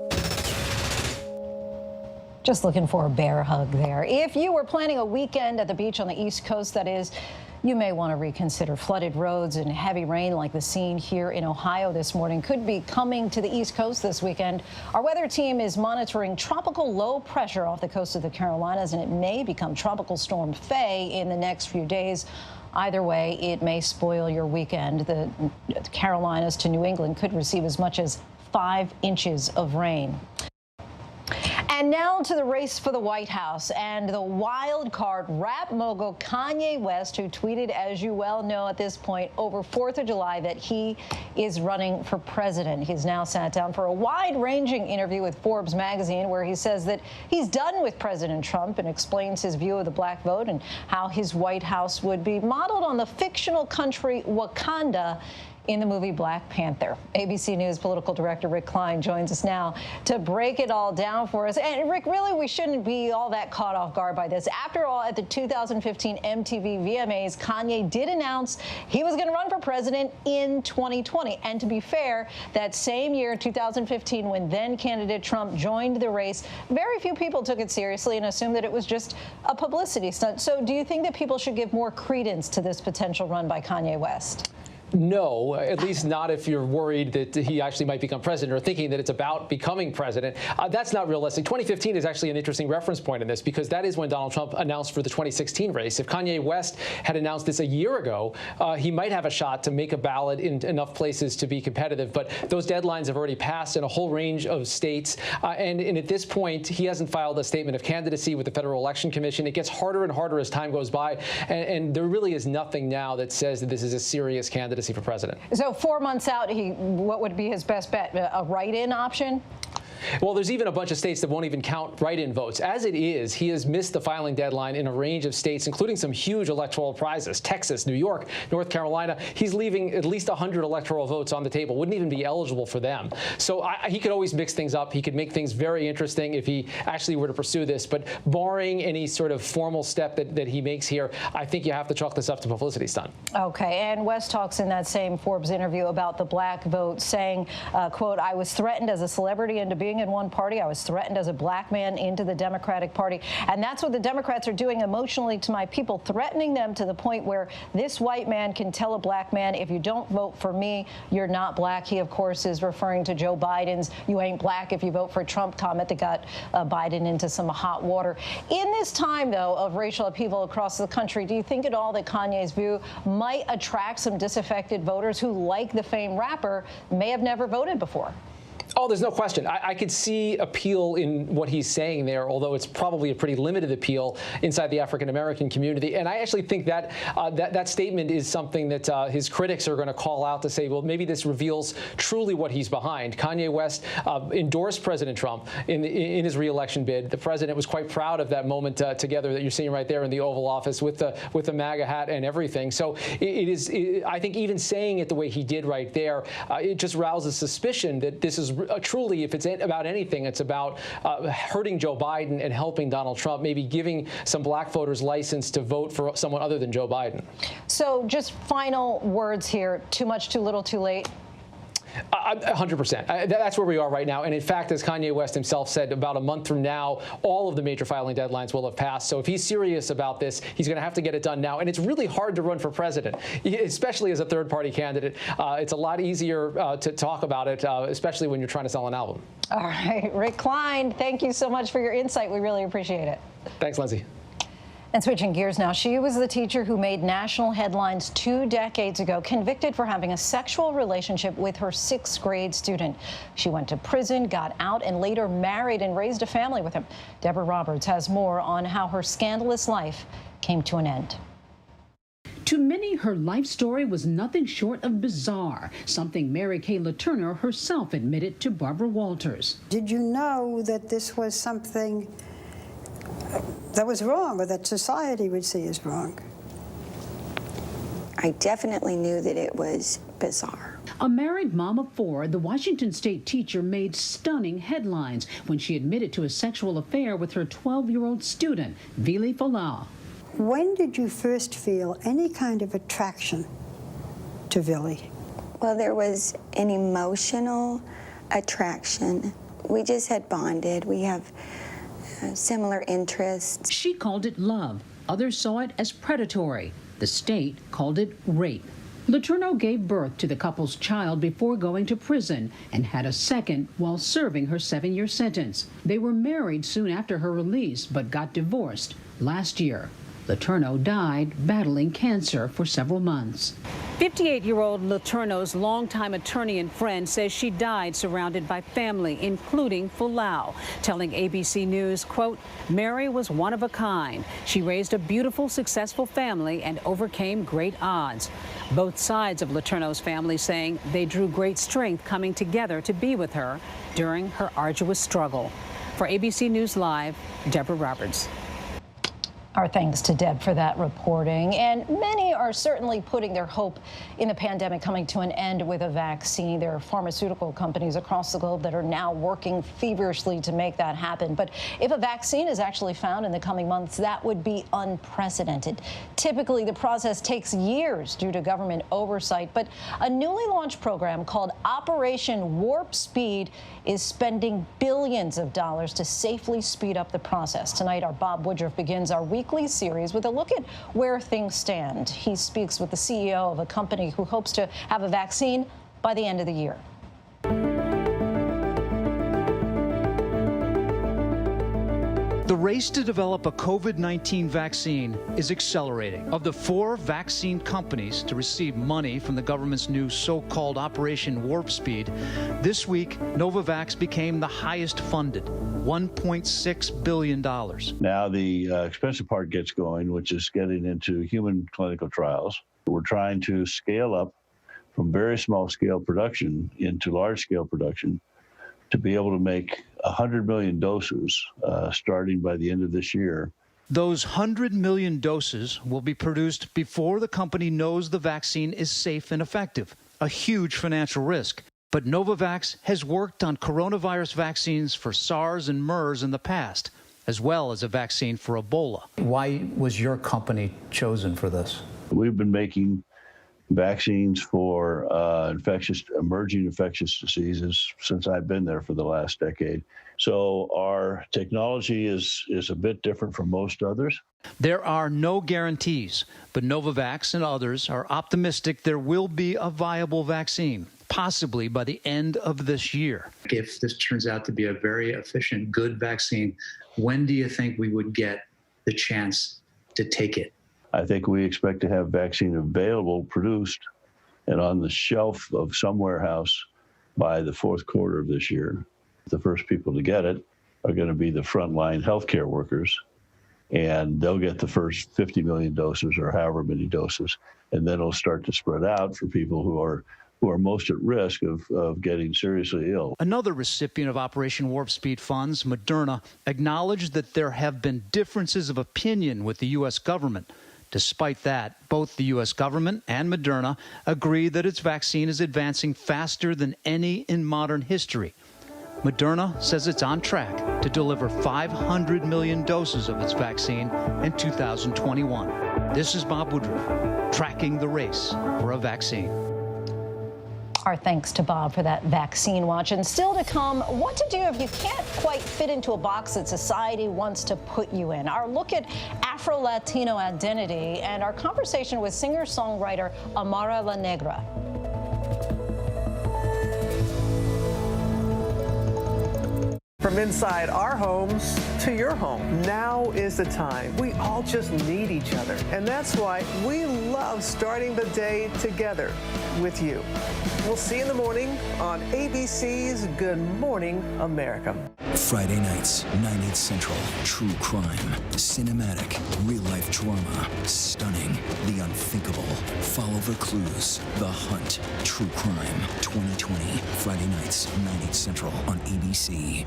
Just looking for a bear hug there. If you were planning a weekend at the beach on the East Coast, that is, you may want to reconsider. Flooded roads and heavy rain like the scene here in Ohio this morning could be coming to the East Coast this weekend. Our weather team is monitoring tropical low pressure off the coast of the Carolinas, and it may become Tropical Storm Faye in the next few days. Either way, it may spoil your weekend. The Carolinas to New England could receive as much as 5 inches of rain. And now to the race for the White House and the wild card rap mogul Kanye West, who tweeted, as you well know at this point, over 4th of July that he is running for president. He's now sat down for a wide-ranging interview with Forbes magazine where he says that he's done with President Trump and explains his view of the black vote and how his White House would be modeled on the fictional country Wakanda in the movie Black Panther. ABC News political director Rick Klein joins us now to break it all down for us. And Rick, really, we shouldn't be all that caught off guard by this. After all, at the 2015 MTV VMAs, Kanye did announce he was going to run for president in 2020. And to be fair, that same year, 2015, when then candidate Trump joined the race, very few people took it seriously and assumed that it was just a publicity stunt. So do you think that people should give more credence to this potential run by Kanye West?
No, at least not if you're worried that he actually might become president or thinking that it's about becoming president. That's not realistic. 2015 is actually an interesting reference point in this because that is when Donald Trump announced for the 2016 race. If Kanye West had announced this a year ago, he might have a shot to make a ballot in enough places to be competitive. But those deadlines have already passed in a whole range of states. And at this point, he hasn't filed a statement of candidacy with the Federal Election Commission. It gets harder and harder as time goes by. And there really is nothing now that says that this is a serious candidacy for president.
So 4 months out, what would be his best bet? A write-in option?
Well, there's even a bunch of states that won't even count write-in votes. As it is, he has missed the filing deadline in a range of states, including some huge electoral prizes, Texas, New York, North Carolina. He's leaving at least 100 electoral votes on the table, wouldn't even be eligible for them. So he could always mix things up. He could make things very interesting if he actually were to pursue this. But barring any sort of formal step that he makes here, I think you have to chalk this up to publicity stunt.
Okay, and West talks in that same Forbes interview about the black vote, saying, quote, "I was threatened as a celebrity into being in one party. I was threatened as a black man into the Democratic Party." And that's what the Democrats are doing emotionally to my people, threatening them to the point where this white man can tell a black man, if you don't vote for me, you're not black. He, of course, is referring to Joe Biden's "you ain't black if you vote for Trump" comment that got Biden into some hot water. In this time, though, of racial upheaval across the country, do you think at all that Kanye's view might attract some disaffected voters who, like the famed rapper, may have never voted before?
Oh, there's no question. I could see appeal in what he's saying there, although it's probably a pretty limited appeal inside the African-American community. And I actually think that that statement is something that his critics are going to call out to say, well, maybe this reveals truly what he's behind. Kanye West endorsed President Trump in his re-election bid. The president was quite proud of that moment together that you're seeing right there in the Oval Office with the MAGA hat and everything. So I think even saying it the way he did right there, it just rouses suspicion that this is truly, if it's about anything, it's about hurting Joe Biden and helping Donald Trump, maybe giving some black voters license to vote for someone other than Joe Biden.
So just final words here. Too much, too little, too late?
100%. That's where we are right now. And in fact, as Kanye West himself said, about a month from now, all of the major filing deadlines will have passed. So if he's serious about this, he's going to have to get it done now. And it's really hard to run for president, especially as a third-party candidate. It's a lot easier to talk about it, especially when you're trying to sell an album.
All right. Rick Klein, thank you so much for your insight. We really appreciate it.
Thanks, Lindsay.
And switching gears now, she was the teacher who made national headlines 2 decades ago, convicted for having a sexual relationship with her 6th grade student. She went to prison, got out, and later married and raised a family with him. Deborah Roberts has more on how her scandalous life came to an end.
To many, her life story was nothing short of bizarre, something Mary Kayla Turner herself admitted to Barbara Walters.
Did you know that this was something that was wrong, or that society would see as wrong?
I definitely knew that it was bizarre.
A married mom of 4, the Washington State teacher made stunning headlines when she admitted to a sexual affair with her 12-year-old student, Vili Falah.
When did you first feel any kind of attraction to Vili?
Well, there was an emotional attraction. We just had bonded. We have similar interests.
She called it love. Others saw it as predatory. The state called it rape. Letourneau gave birth to the couple's child before going to prison and had a second while serving her 7-year sentence. They were married soon after her release, but got divorced last year. Letourneau died battling cancer for several months. 58-year-old Letourneau's longtime attorney and friend says she died surrounded by family, including Falah, telling ABC News, quote, "Mary was one of a kind. She raised a beautiful, successful family and overcame great odds." Both sides of Letourneau's family saying they drew great strength coming together to be with her during her arduous struggle. For ABC News Live, Deborah Roberts.
Our thanks to Deb for that reporting. And many are certainly putting their hope in the pandemic coming to an end with a vaccine. There are pharmaceutical companies across the globe that are now working feverishly to make that happen. But if a vaccine is actually found in the coming months, that would be unprecedented. Typically, the process takes years due to government oversight. But a newly launched program called Operation Warp Speed is spending billions of dollars to safely speed up the process. Tonight, our Bob Woodruff begins our weekly series with a look at where things stand. He speaks with the CEO of a company who hopes to have a vaccine by the end of the year.
The race to develop a COVID-19 vaccine is accelerating. Of the 4 vaccine companies to receive money from the government's new so-called Operation Warp Speed, this week, Novavax became the highest funded, $1.6 billion.
Now the expensive part gets going, which is getting into human clinical trials. We're trying to scale up from very small scale production into large scale production to be able to make 100 million doses starting by the end of this year.
Those 100 million doses will be produced before the company knows the vaccine is safe and effective, a huge financial risk. But Novavax has worked on coronavirus vaccines for SARS and MERS in the past, as well as a vaccine for Ebola.
Why was your company chosen for this?
We've been making vaccines for emerging infectious diseases since I've been there for the last decade. So our technology is a bit different from most others.
There are no guarantees, but Novavax and others are optimistic there will be a viable vaccine, possibly by the end of this year.
If this turns out to be a very efficient, good vaccine, when do you think we would get the chance to take it?
I think we expect to have vaccine available, produced, and on the shelf of some warehouse by the fourth quarter of this year. The first people to get it are going to be the frontline healthcare workers, and they'll get the first 50 million doses or however many doses, and then it'll start to spread out for people who are most at risk of getting seriously ill.
Another recipient of Operation Warp Speed funds, Moderna, acknowledged that there have been differences of opinion with the U.S. government. Despite that, both the U.S. government and Moderna agree that its vaccine is advancing faster than any in modern history. Moderna says it's on track to deliver 500 million doses of its vaccine in 2021. This is Bob Woodruff, tracking the race for a vaccine.
Our thanks to Bob for that vaccine watch. And still to come, what to do if you can't quite fit into a box that society wants to put you in. Our look at Afro-Latino identity and our conversation with singer-songwriter Amara La Negra.
From inside our homes to your home, now is the time. We all just need each other. And that's why we love starting the day together with you. We'll see you in the morning on ABC's Good Morning America.
Friday nights, 9/8 Central. True crime, cinematic, real-life drama, stunning, the unthinkable. Follow the clues. The Hunt. True crime. 2020. Friday nights, 9/8 Central on ABC.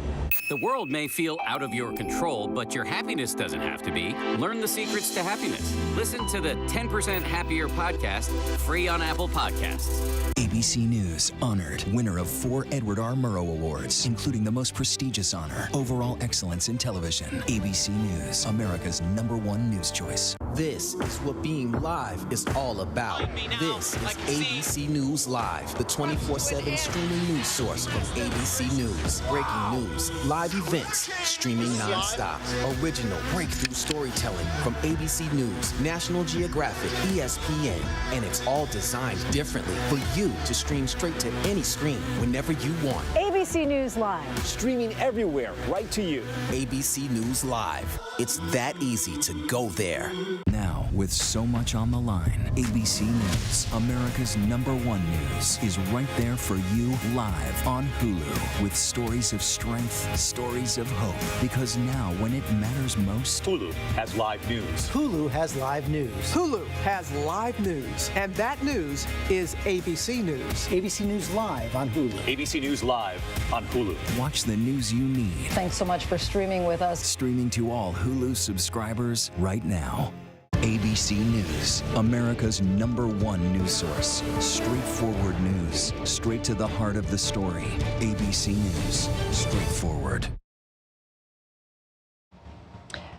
The world may feel out of your control, but your happiness doesn't have to be. Learn the secrets to happiness. Listen to the 10% Happier podcast, free on Apple Podcasts.
ABC News honored winner of 4 Edward R. Murrow Awards, including the most prestigious honor, Overall Excellence in Television. ABC News, America's #1 news choice.
This is what being live is all about. This is ABC News Live, the 24/7 streaming news source from ABC News. Breaking news, live events, streaming nonstop. Original breakthrough storytelling from ABC News, National Geographic, ESPN, and it's all designed differently for you to stream straight to any screen whenever you want.
ABC News Live.
Streaming everywhere, right to you. ABC News Live. It's that easy to go there.
Now, With so much on the line, ABC News, America's #1 news, is right there for you live on Hulu with stories of strength, stories of hope. Because now, when it matters most,
Hulu has live news.
Hulu has live news. Hulu has live news. And that news is ABC News.
ABC News Live on Hulu.
ABC News Live on Hulu.
watch the news you need.
Thanks so much for streaming with us.
Streaming to all Hulu subscribers right now. ABC News, America's #1 news source. Straightforward news, straight to the heart of the story. ABC News, straightforward.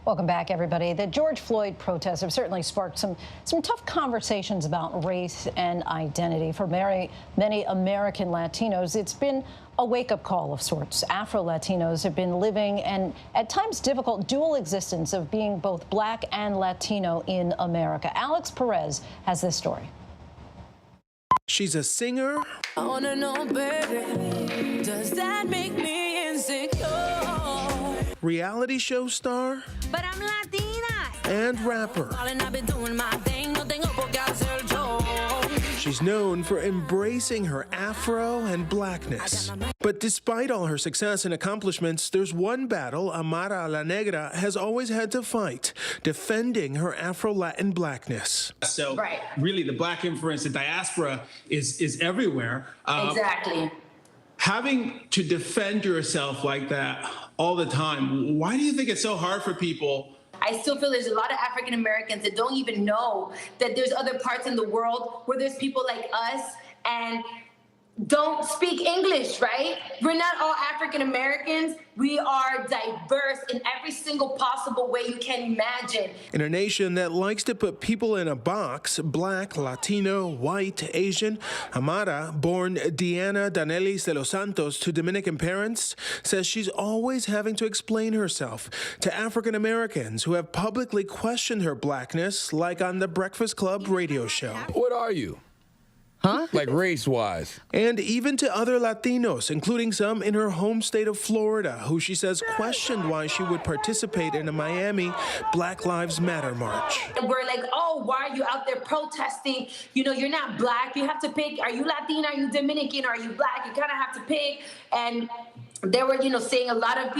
Welcome back, everybody. The George Floyd protests have certainly sparked some tough conversations about race and identity. For many American Latinos, it's been a wake-up call of sorts. Afro-Latinos have been living an, at times, difficult dual existence of being both Black and Latino in America. Alex Perez has this story.
She's a singer.
I wanna know, baby, does that make me insecure?
Reality show star.
But I'm Latina.
And rapper. She's known for embracing her Afro and Blackness. But despite all her success and accomplishments, there's one battle Amara La Negra has always had to fight, defending her Afro-Latin Blackness.
So really the Black influence, the diaspora is everywhere.
Exactly.
Having to defend yourself like that all the time, why do you think it's so hard for people?
I still feel there's a lot of African Americans that don't even know that there's other parts in the world where there's people like us and don't speak English, right? We're not all African Americans. We are diverse in every single possible way you can imagine.
In a nation that likes to put people in a box, Black, Latino, white, Asian, Amara, born Diana Danelis de los Santos to Dominican parents, says she's always having to explain herself to African Americans who have publicly questioned her Blackness, like on the Breakfast Club radio show.
What are you? Huh? Like race-wise.
And even to other Latinos, including some in her home state of Florida, who she says questioned why she would participate in a Miami Black Lives Matter march.
We're like, oh, why are you out there protesting? You know, you're not Black. You have to pick. Are you Latina? Are you Dominican? Are you Black? You kind of have to pick. And they were, saying a lot of,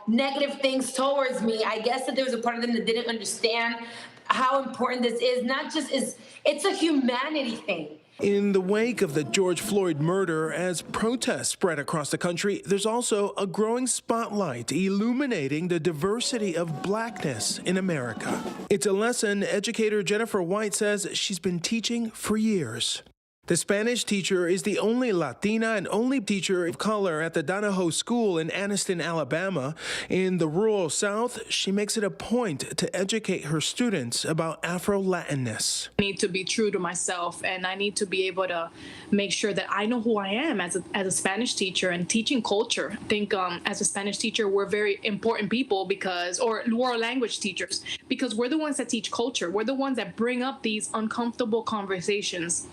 negative things towards me. I guess that there was a part of them that didn't understand how important this is. Not just it's a humanity thing.
In the wake of the George Floyd murder, as protests spread across the country, there's also a growing spotlight illuminating the diversity of Blackness in America. It's a lesson educator Jennifer White says she's been teaching for years. The Spanish teacher is the only Latina and only teacher of color at the Donahoe School in Anniston, Alabama. In the rural South, she makes it a point to educate her students about Afro-Latinness.
I need to be true to myself, and I need to be able to make sure that I know who I am as a Spanish teacher and teaching culture. I think as a Spanish teacher, we're very important people or world language teachers, because we're the ones that teach culture. We're the ones that bring up these uncomfortable conversations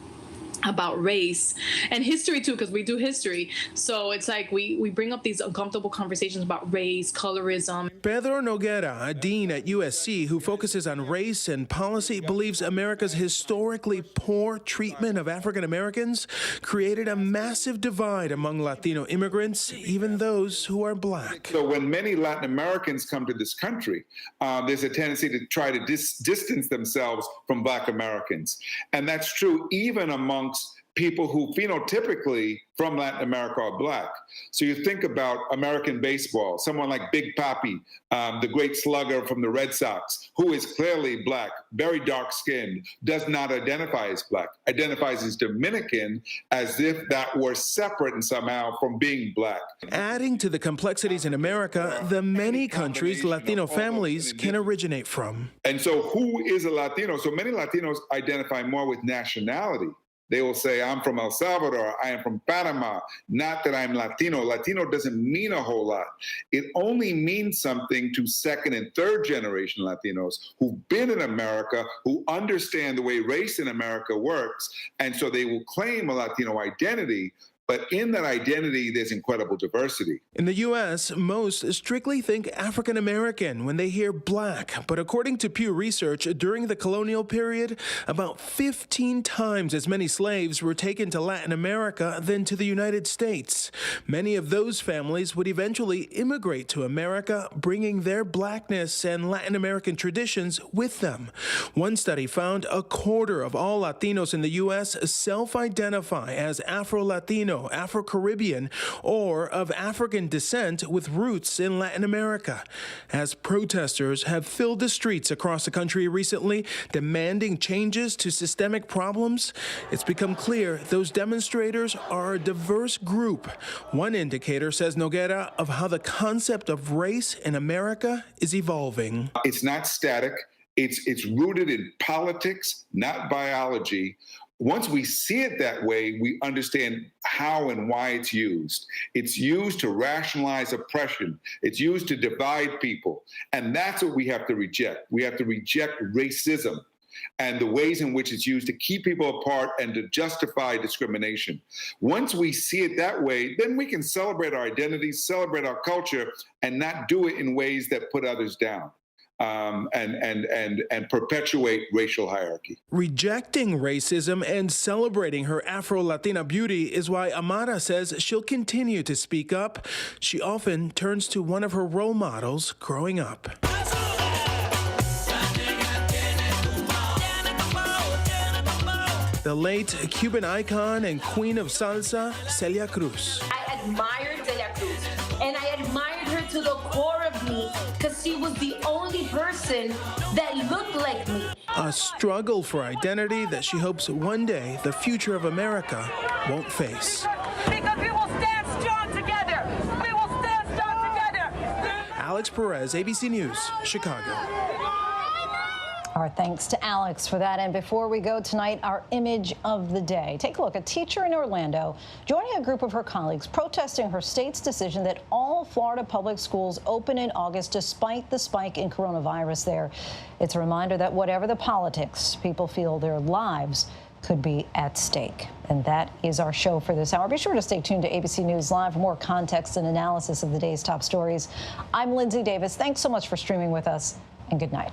about race and history too, because we do history. So it's like we bring up these uncomfortable conversations about race, colorism.
Pedro Noguera, a dean at USC who focuses on race and policy, believes America's historically poor treatment of African Americans created a massive divide among Latino immigrants, even those who are Black.
So when many Latin Americans come to this country, there's a tendency to try to distance themselves from Black Americans. And that's true even amongst people who phenotypically from Latin America are Black. So you think about American baseball, someone like Big Papi, the great slugger from the Red Sox, who is clearly Black, very dark-skinned, does not identify as Black, identifies as Dominican, as if that were separate and somehow from being Black.
Adding to the complexities in America, the many countries Latino families can originate from.
And so who is a Latino? So many Latinos identify more with nationality. They will say, I'm from El Salvador, I am from Panama, not that I'm Latino. Latino doesn't mean a whole lot. It only means something to second and third generation Latinos who've been in America, who understand the way race in America works, and so they will claim a Latino identity. But in that identity, there's incredible diversity.
In the U.S., most strictly think African American when they hear black. But according to Pew Research, during the colonial period, about 15 times as many slaves were taken to Latin America than to the United States. Many of those families would eventually immigrate to America, bringing their blackness and Latin American traditions with them. One study found a quarter of all Latinos in the U.S. self-identify as Afro-Latino, Afro-Caribbean, or of African descent with roots in Latin America. As protesters have filled the streets across the country recently, demanding changes to systemic problems, it's become clear those demonstrators are a diverse group. One indicator, says Noguera, of how the concept of race in America is evolving.
It's not static. It's rooted in politics, not biology. Once we see it that way, we understand how and why it's used. It's used to rationalize oppression. It's used to divide people. And that's what we have to reject. We have to reject racism and the ways in which it's used to keep people apart and to justify discrimination. Once we see it that way, then we can celebrate our identities, celebrate our culture, and not do it in ways that put others down. And perpetuate racial hierarchy.
Rejecting racism and celebrating her Afro-Latina beauty is why Amara says she'll continue to speak up. She often turns to one of her role models growing up. The late Cuban icon and queen of salsa, Celia Cruz.
I admired Celia Cruz, and I admired her to the core of me because she was the only person that looked like me.
A struggle for identity that she hopes one day the future of America won't face.
Because we will stand strong together. We will stand strong together.
Alex Perez, ABC News, Chicago.
Our thanks to Alex for that. And before we go tonight, our image of the day. Take a look. A teacher in Orlando joining a group of her colleagues protesting her state's decision that all Florida public schools open in August despite the spike in coronavirus there. It's a reminder that whatever the politics, people feel their lives could be at stake. And that is our show for this hour. Be sure to stay tuned to ABC News Live for more context and analysis of the day's top stories. I'm Lindsay Davis. Thanks so much for streaming with us, and good night.